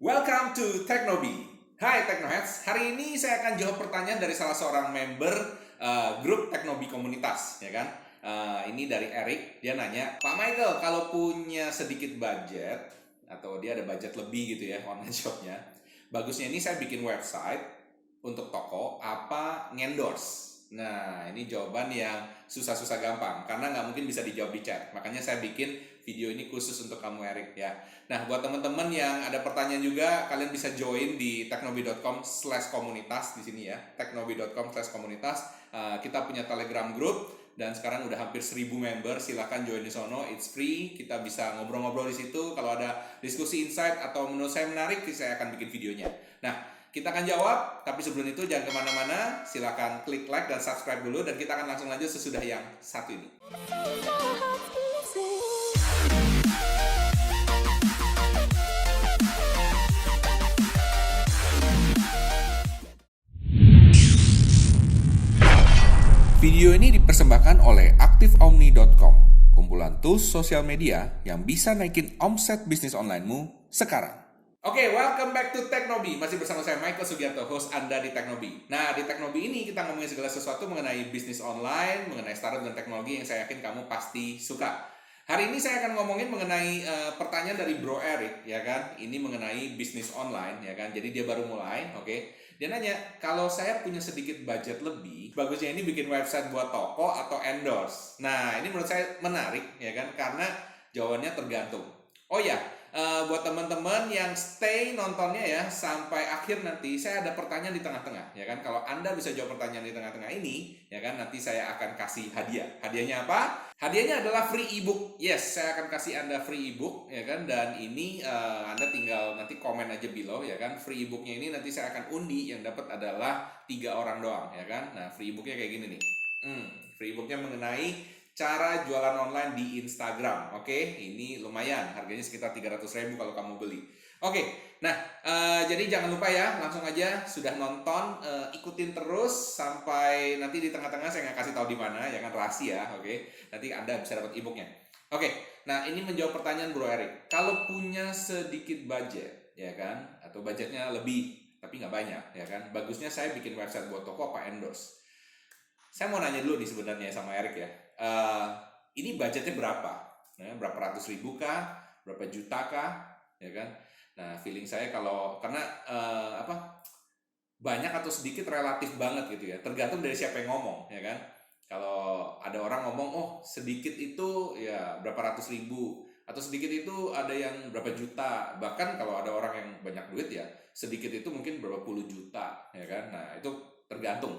Welcome to Teknobi. Hai Teknoheads, hari ini saya akan jawab pertanyaan dari salah seorang member grup Teknobi komunitas, ya kan? Ini dari Eric, dia nanya, Pak Michael, kalau punya sedikit budget atau dia ada budget lebih gitu ya online shopnya, bagusnya ini saya bikin website untuk toko apa ngendorse. Nah, ini jawaban yang susah-susah gampang karena nggak mungkin bisa dijawab di chat. Makanya saya bikin video ini khusus untuk kamu Eric ya. Nah, buat teman-teman yang ada pertanyaan juga, kalian bisa join di teknobi.com/komunitas di sini ya. teknobi.com/komunitas. Kita punya Telegram group dan sekarang udah hampir 1000 member. Silahkan join di sono, it's free. Kita bisa ngobrol-ngobrol di situ. Kalau ada diskusi insight atau menurut saya menarik, saya akan bikin videonya. Nah, kita akan jawab, tapi sebelum itu jangan kemana-mana. Silahkan klik like dan subscribe dulu, dan kita akan langsung lanjut sesudah yang satu ini. Video ini dipersembahkan oleh aktifomni.com, kumpulan tools sosial media yang bisa naikin omset bisnis onlinemu sekarang. Oke, welcome back to Teknobi. Masih bersama saya Michael Sugiarto, host Anda di Teknobi. Nah, di Teknobi ini kita ngomongin segala sesuatu mengenai bisnis online, mengenai startup dan teknologi yang saya yakin kamu pasti suka. Hari ini saya akan ngomongin mengenai pertanyaan dari Bro Eric, ya kan? Ini mengenai bisnis online, ya kan? Jadi dia baru mulai, oke? Dia nanya, kalau saya punya sedikit budget lebih, bagusnya ini bikin website buat toko atau endorse. Nah, ini menurut saya menarik, ya kan? Karena jawabannya tergantung. Oh ya, buat teman-teman yang stay nontonnya ya sampai akhir nanti, saya ada pertanyaan di tengah-tengah, ya kan? Kalau Anda bisa jawab pertanyaan di tengah-tengah ini, ya kan? Nanti saya akan kasih hadiah. Hadiahnya apa? Hadiahnya adalah free ebook. Yes, saya akan kasih Anda free ebook, ya kan? Dan ini Anda tinggal nanti komen aja below, ya kan? Free ebooknya ini nanti saya akan undi, yang dapat adalah 3 orang doang, ya kan? Nah, free ebooknya kayak gini nih. Free ebooknya mengenai cara jualan online di Instagram. Oke, ini lumayan, harganya sekitar 300.000 kalau kamu beli. Oke, nah jadi jangan lupa ya, langsung aja sudah nonton, ikutin terus sampai nanti di tengah-tengah saya nggak kasih tahu di mana, ya kan, rahasia. Oke, nanti Anda bisa dapat e-booknya. Oke, nah ini menjawab pertanyaan Bro Eric. Kalau punya sedikit budget, ya kan, atau budgetnya lebih tapi nggak banyak, ya kan, bagusnya saya bikin website buat toko apa endorse. Saya mau nanya dulu nih sebenarnya sama Eric ya. Ini budgetnya berapa? Nah, berapa ratus ribu kah? Berapa juta kah? Ya kan? Nah, feeling saya karena banyak atau sedikit relatif banget gitu ya. Tergantung dari siapa yang ngomong, ya kan? Kalau ada orang ngomong, oh sedikit itu ya berapa ratus ribu, atau sedikit itu ada yang berapa juta. Bahkan kalau ada orang yang banyak duit ya, sedikit itu mungkin berapa puluh juta, ya kan? Nah, itu tergantung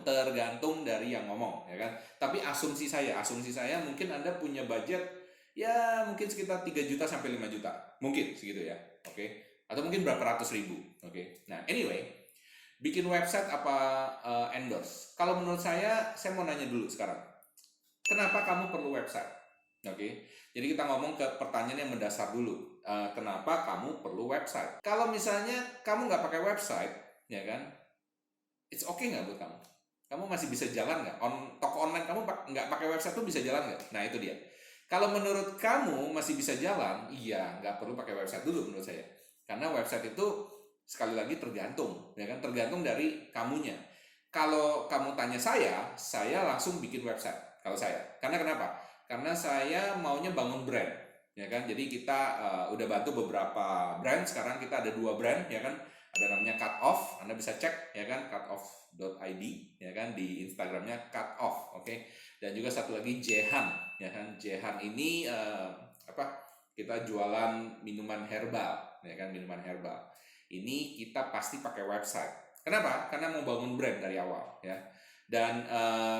dari yang ngomong, ya kan? Tapi asumsi saya mungkin Anda punya budget ya mungkin sekitar 3 juta sampai 5 juta. Mungkin segitu ya. Oke. Atau mungkin berapa ratus ribu. Oke. Nah, anyway, bikin website apa endorse? Kalau menurut saya mau nanya dulu sekarang. Kenapa kamu perlu website? Oke. Jadi kita ngomong ke pertanyaan yang mendasar dulu. Kenapa kamu perlu website? Kalau misalnya kamu nggak pakai website, ya kan? It's okay nggak buat kamu? Kamu masih bisa jalan nggak? Toko online kamu nggak pakai website tuh bisa jalan nggak? Nah, itu dia. Kalau menurut kamu masih bisa jalan, iya, nggak perlu pakai website dulu menurut saya. Karena website itu sekali lagi tergantung, ya kan? Tergantung dari kamunya. Kalau kamu tanya saya langsung bikin website. Kalau saya, karena kenapa? Karena saya maunya bangun brand, ya kan? Jadi kita udah bantu beberapa brand. Sekarang kita ada 2 brand, ya kan? Ada namanya Cut Off, Anda bisa cek, ya kan, cutoff.id, ya kan, di Instagramnya Cut Off, oke. Dan juga satu lagi Jehan, ya kan. Jehan ini kita jualan minuman herbal, ya kan, minuman herbal. Ini kita pasti pakai website. Kenapa? Karena mau bangun brand dari awal, ya. Dan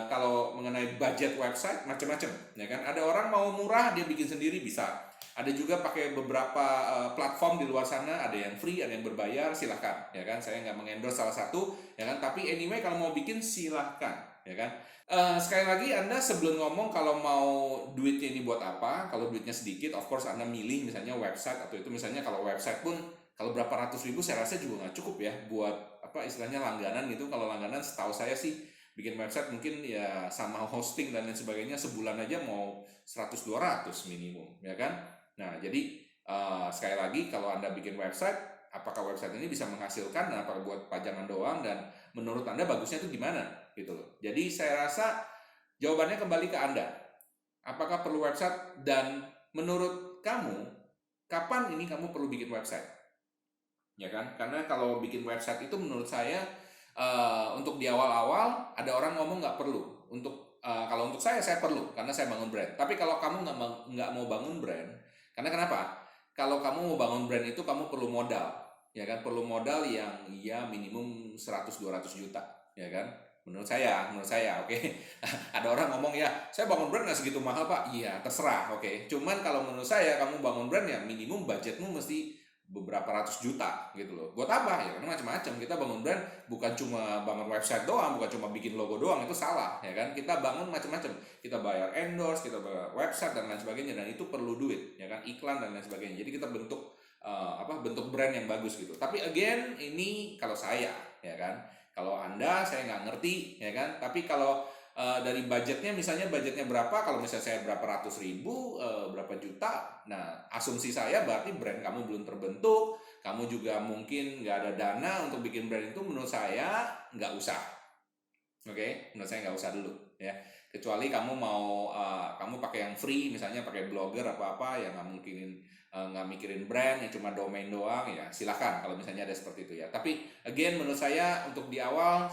kalau mengenai budget website macam-macam, ya kan. Ada orang mau murah dia bikin sendiri bisa. Ada juga pakai beberapa platform di luar sana, ada yang free, ada yang berbayar, silahkan, ya kan. Saya nggak mengendorse salah satu, ya kan. Tapi anyway kalau mau bikin silahkan, ya kan. Sekali lagi Anda sebelum ngomong kalau mau duitnya ini buat apa, kalau duitnya sedikit, of course Anda milih misalnya website, atau itu misalnya kalau website pun kalau berapa ratus ribu saya rasa juga nggak cukup ya buat istilahnya langganan gitu. Kalau langganan setahu saya sih bikin website mungkin ya sama hosting dan lain sebagainya sebulan aja mau 100-200 minimum, ya kan. Nah, jadi sekali lagi kalau Anda bikin website apakah website ini bisa menghasilkan, apakah buat pajangan doang, dan menurut Anda bagusnya itu gimana gitu loh. Jadi saya rasa jawabannya kembali ke Anda. Apakah perlu website, dan menurut kamu kapan ini kamu perlu bikin website? Ya kan? Karena kalau bikin website itu menurut saya untuk di awal-awal ada orang ngomong nggak perlu. Kalau untuk saya perlu karena saya bangun brand. Tapi kalau kamu nggak mau bangun brand, karena kenapa? Kalau kamu mau bangun brand itu kamu perlu modal, ya kan? Perlu modal yang ya minimum 100-200 juta, ya kan? Menurut saya, oke. Ada orang ngomong ya, saya bangun brand nggak segitu mahal Pak. Iya, terserah, oke. Cuman kalau menurut saya kamu bangun brand ya minimum budgetmu mesti beberapa ratus juta gitu loh. Buat apa? Ya karena macam-macam. Kita bangun brand bukan cuma bangun website doang, bukan cuma bikin logo doang, itu salah, ya kan? Kita bangun macam-macam. Kita bayar endorse, kita bayar website dan lain sebagainya, dan itu perlu duit, ya kan? Iklan dan lain sebagainya. Jadi kita bentuk bentuk brand yang bagus gitu. Tapi again, ini kalau saya, ya kan? Kalau Anda saya nggak ngerti, ya kan? Tapi kalau dari budgetnya, misalnya budgetnya berapa, kalau misalnya saya berapa ratus ribu, berapa juta, nah asumsi saya berarti brand kamu belum terbentuk, kamu juga mungkin nggak ada dana untuk bikin brand itu, menurut saya nggak usah. Oke, menurut saya nggak usah dulu, ya. Kecuali kamu mau kamu pakai yang free, misalnya pakai blogger apa-apa yang nggak mikirin brand, yang cuma domain doang, ya silakan kalau misalnya ada seperti itu, ya. Tapi again, menurut saya untuk di awal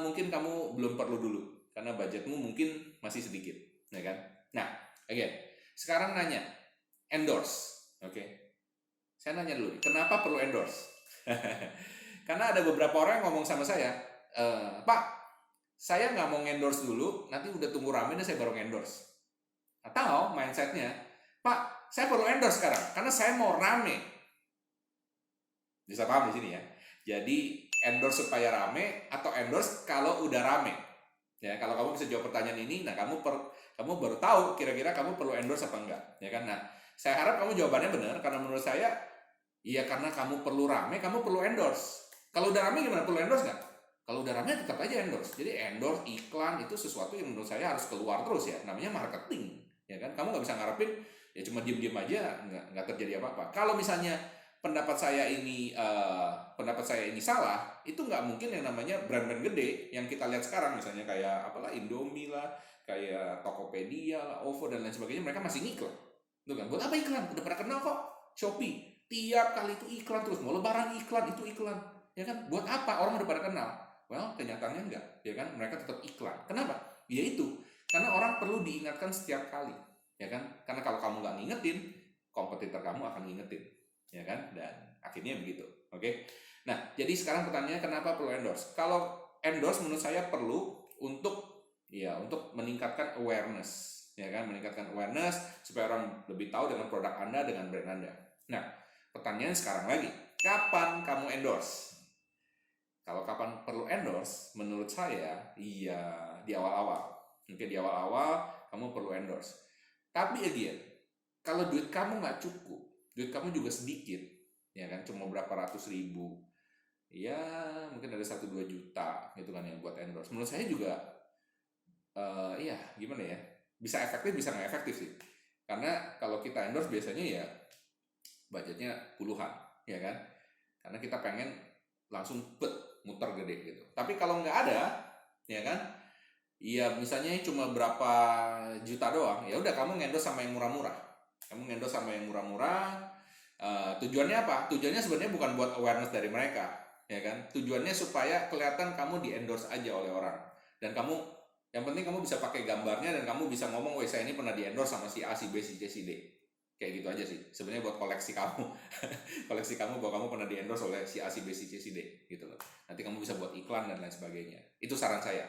mungkin kamu belum perlu dulu karena budgetmu mungkin masih sedikit, ya kan? Nah, again, sekarang nanya endorse, oke? Saya nanya dulu, kenapa perlu endorse? Karena ada beberapa orang yang ngomong sama saya, Pak, saya nggak mau endorse dulu, nanti udah tunggu rame dan saya baru endorse. Atau mindsetnya, Pak, saya perlu endorse sekarang karena saya mau rame. Bisa paham di sini ya? Jadi endorse supaya rame atau endorse kalau udah rame. Ya, kalau kamu bisa jawab pertanyaan ini, nah kamu baru tahu kira-kira kamu perlu endorse apa enggak, ya kan? Nah, saya harap kamu jawabannya benar, karena menurut saya iya, karena kamu perlu rame, kamu perlu endorse. Kalau udah rame gimana? Perlu endorse nggak? Kalau udah rame tetap aja endorse. Jadi endorse, iklan itu sesuatu yang menurut saya harus keluar terus, ya. Namanya marketing, ya kan? Kamu nggak bisa ngarepin ya cuma diem-diem aja nggak terjadi apa-apa. Kalau misalnya pendapat saya ini salah, itu nggak mungkin yang namanya brand-brand gede yang kita lihat sekarang, misalnya kayak apalah Indomie lah, kayak Tokopedia lah, OVO dan lain sebagainya, mereka masih ngiklan. Tuh kan, buat apa iklan? Udah pada kenal kok. Shopee tiap kali itu iklan terus, mau lebaran iklan, itu iklan, ya kan? Buat apa? Orang udah pada kenal. Well, kenyataannya enggak, ya kan? Mereka tetap iklan. Kenapa? Ya itu, karena orang perlu diingatkan setiap kali, ya kan? Karena kalau kamu nggak ngingetin, kompetitor kamu akan ngingetin, ya kan? Dan akhirnya begitu, oke? Nah, jadi sekarang pertanyaannya, kenapa perlu endorse? Kalau endorse menurut saya perlu untuk meningkatkan awareness, ya kan? Meningkatkan awareness supaya orang lebih tahu dengan produk Anda, dengan brand Anda. Nah, pertanyaan sekarang lagi, kapan kamu endorse? Kalau kapan perlu endorse, menurut saya iya di awal-awal. Oke, di awal-awal kamu perlu endorse. Tapi again, kalau duit kamu nggak cukup, duit kamu juga sedikit, ya kan, cuma berapa ratus ribu, ya mungkin ada 1-2 juta gitu kan yang buat endorse. Menurut saya juga gimana ya, bisa efektif bisa nggak efektif sih, karena kalau kita endorse biasanya ya budgetnya puluhan, ya kan, karena kita pengen langsung muter gede gitu. Tapi kalau nggak ada, ya kan, iya misalnya cuma berapa juta doang, ya udah kamu endorse sama yang murah-murah. Tujuannya apa? Tujuannya sebenarnya bukan buat awareness dari mereka, ya kan? Tujuannya supaya kelihatan kamu di endorse aja oleh orang, dan yang penting kamu bisa pakai gambarnya dan kamu bisa ngomong, weh saya ini pernah di endorse sama si A, si B, si C, si D. Kayak gitu aja sih. Sebenarnya buat koleksi kamu, bahwa kamu pernah di endorse oleh si A, si B, si C, si D, gitu loh. Nanti kamu bisa buat iklan dan lain sebagainya. Itu saran saya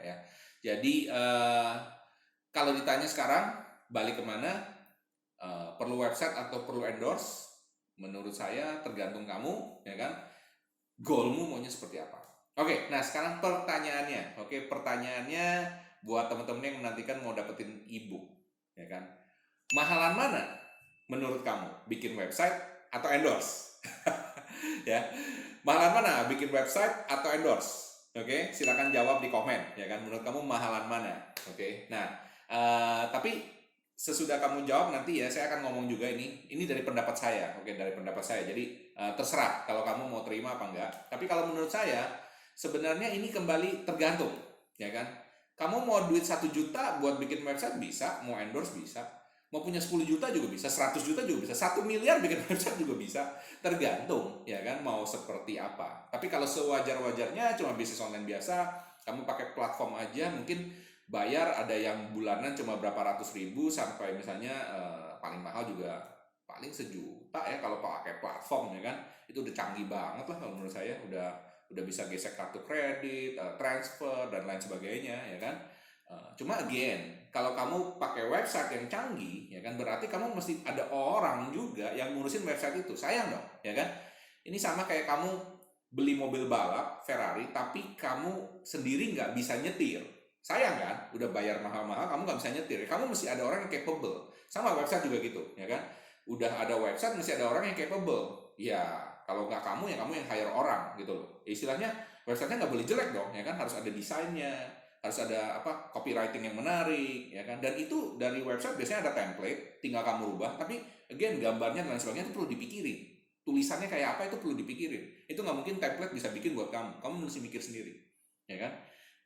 ya. Jadi kalau ditanya sekarang balik kemana? Perlu website atau perlu endorse? Menurut saya tergantung kamu, ya kan? Goalmu maunya seperti apa? Oke, nah sekarang pertanyaannya. Oke, pertanyaannya buat teman-teman yang menantikan mau dapetin ebook, ya kan? Mahalan mana menurut kamu? Bikin website atau endorse? Ya, mahalan mana? Bikin website atau endorse? Oke, silakan jawab di komen, ya kan? Menurut kamu mahalan mana? Oke, nah tapi sesudah kamu jawab nanti ya, saya akan ngomong juga ini dari pendapat saya, oke, dari pendapat saya. Jadi terserah kalau kamu mau terima apa enggak. Tapi kalau menurut saya sebenarnya ini kembali tergantung, ya kan? Kamu mau duit 1 juta buat bikin website bisa, mau endorse bisa, mau punya 10 juta juga bisa, 100 juta juga bisa, 1 miliar bikin website juga bisa, tergantung, ya kan, mau seperti apa. Tapi kalau sewajar-wajarnya cuma bisnis online biasa, kamu pakai platform aja, mungkin bayar ada yang bulanan cuma berapa ratus ribu sampai misalnya paling mahal juga paling 1 juta ya kalau pakai platform, ya kan. Itu udah canggih banget lah kalau menurut saya, udah bisa gesek kartu kredit, transfer dan lain sebagainya, ya kan. Cuma again, kalau kamu pakai website yang canggih, ya kan, berarti kamu mesti ada orang juga yang ngurusin website itu. Sayang dong, ya kan. Ini sama kayak kamu beli mobil balap Ferrari tapi kamu sendiri nggak bisa nyetir. Sayang kan, udah bayar mahal-mahal kamu nggak bisa nyetir. Kamu mesti ada orang yang capable. Sama website juga gitu, ya kan. Udah ada website mesti ada orang yang capable. Ya kalau nggak kamu ya kamu yang hire orang gitu loh. Istilahnya websitenya nggak boleh jelek dong, ya kan. Harus ada desainnya, harus ada copywriting yang menarik, ya kan. Dan itu dari website biasanya ada template, tinggal kamu rubah. Tapi again gambarnya dan lain sebagainya itu perlu dipikirin. Tulisannya kayak apa itu perlu dipikirin. Itu nggak mungkin template bisa bikin buat kamu mesti mikir sendiri, ya kan.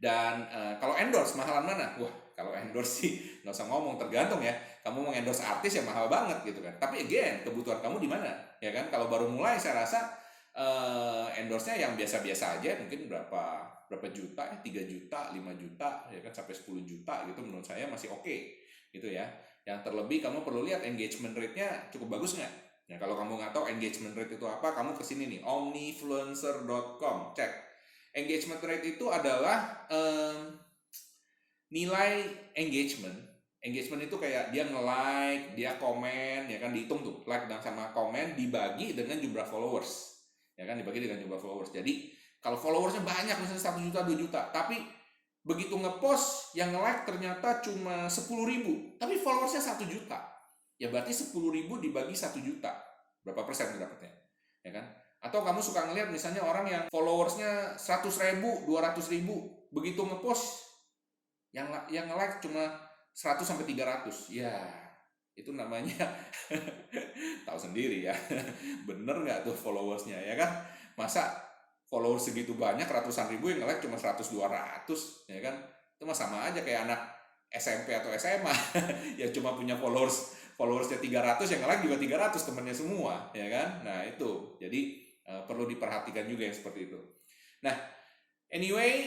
Dan kalau endorse mahalan mana? Wah, kalau endorse sih nggak usah ngomong, tergantung ya. Kamu mau endorse artis ya mahal banget gitu kan. Tapi again, kebutuhan kamu di mana? Ya kan, kalau baru mulai saya rasa endorse-nya yang biasa-biasa aja, mungkin berapa juta ya, 3 juta, 5 juta, ya kan, sampai 10 juta gitu menurut saya masih oke, gitu ya. Yang terlebih kamu perlu lihat engagement rate-nya cukup bagus nggak? Ya, kalau kamu nggak tahu engagement rate itu apa, kamu kesini nih, omnifluencer.com, cek. Engagement rate itu adalah nilai engagement. Engagement itu kayak dia nge-like, dia komen, ya kan, dihitung tuh like dan sama komen dibagi dengan jumlah followers, ya kan, dibagi dengan jumlah followers. Jadi kalau followersnya banyak misalnya 1 juta 2 juta, tapi begitu ngepost yang nge-like ternyata cuma 10.000, tapi followersnya 1 juta, ya berarti 10.000 dibagi 1 juta, berapa persen dapatnya, ya kan? Atau kamu suka ngeliat misalnya orang yang followersnya 100.000, 200.000, begitu ngepost yang nge-like cuma 100 sampai 300, ya itu namanya tahu sendiri ya, bener nggak tuh followersnya, ya kan? Masa followers segitu banyak ratusan ribu yang nge-like cuma 100 200, ya kan? Itu mah sama aja kayak anak SMP atau SMA yang cuma punya followersnya 300, yang nge-like juga 300 temennya semua, ya kan? Nah itu jadi perlu diperhatikan juga yang seperti itu. Nah, anyway,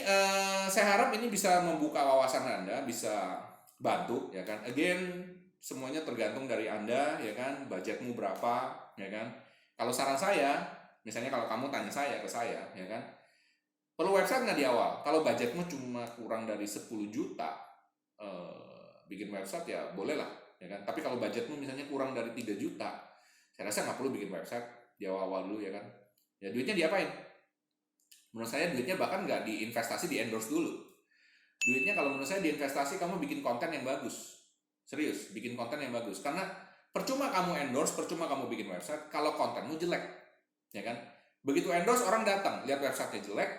saya harap ini bisa membuka wawasan Anda, bisa bantu, ya kan. Again, semuanya tergantung dari Anda, ya kan. Budgetmu berapa, ya kan. Kalau saran saya, misalnya kalau kamu tanya saya ke saya, ya kan, perlu website nggak di awal? Kalau budgetmu cuma kurang dari 10 juta, bikin website ya boleh lah, ya kan. Tapi kalau budgetmu misalnya kurang dari 3 juta, saya rasa nggak perlu bikin website di awal-awal dulu, ya kan. Ya duitnya diapain? Menurut saya duitnya bahkan nggak diinvestasi, di endorse dulu. Duitnya kalau menurut saya diinvestasi kamu bikin konten yang bagus. Serius, bikin konten yang bagus. Karena percuma kamu endorse, percuma kamu bikin website kalau kontenmu jelek, ya kan. Begitu endorse orang datang, lihat websitenya jelek,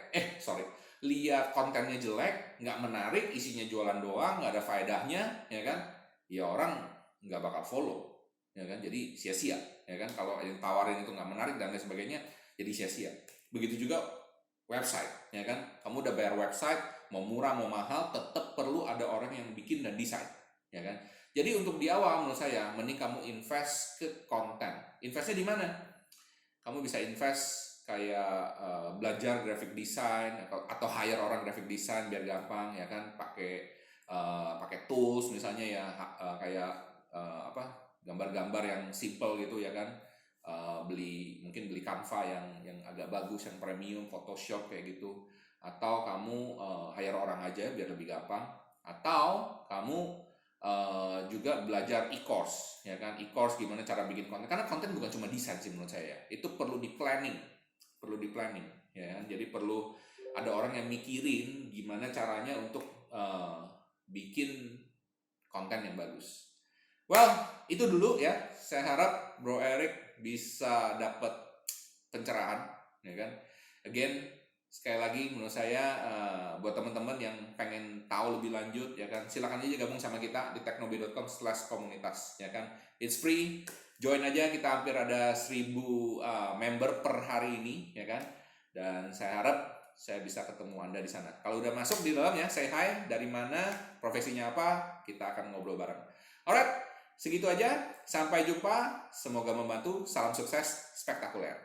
lihat kontennya jelek, nggak menarik, isinya jualan doang, nggak ada faedahnya, ya kan. Ya orang nggak bakal follow, ya kan. Jadi sia-sia, ya kan. Kalau yang tawarin itu nggak menarik dan lain sebagainya, jadi sia-sia. Begitu juga website, ya kan. Kamu udah bayar website, mau murah mau mahal, tetap perlu ada orang yang bikin dan desain, ya kan. Jadi untuk di awal menurut saya mending kamu invest ke konten. Investnya di mana? Kamu bisa invest kayak belajar graphic design atau hire orang graphic design biar gampang, ya kan. Pakai tools misalnya ya, kayak gambar-gambar yang simple gitu, ya kan. Mungkin beli Canva yang agak bagus, yang premium, Photoshop kayak gitu. Atau kamu hire orang aja biar lebih gampang. Atau kamu juga belajar e-course, ya kan. E-course gimana cara bikin konten, karena konten bukan cuma desain sih menurut saya, itu perlu di planning, ya kan. Jadi perlu ada orang yang mikirin gimana caranya untuk bikin konten yang bagus. Well, itu dulu ya. Saya harap Bro Eric bisa dapat pencerahan, ya kan. Again, sekali lagi menurut saya buat teman-teman yang pengen tahu lebih lanjut ya kan, silakan aja gabung sama kita di teknobi.com/komunitas ya kan. It's free, join aja, kita hampir ada 1000 member per hari ini ya kan, dan saya harap saya bisa ketemu Anda di sana. Kalau udah masuk di dalamnya, say hi, dari mana, profesinya apa, kita akan ngobrol bareng. Alright, segitu aja, sampai jumpa, semoga membantu, salam sukses spektakuler.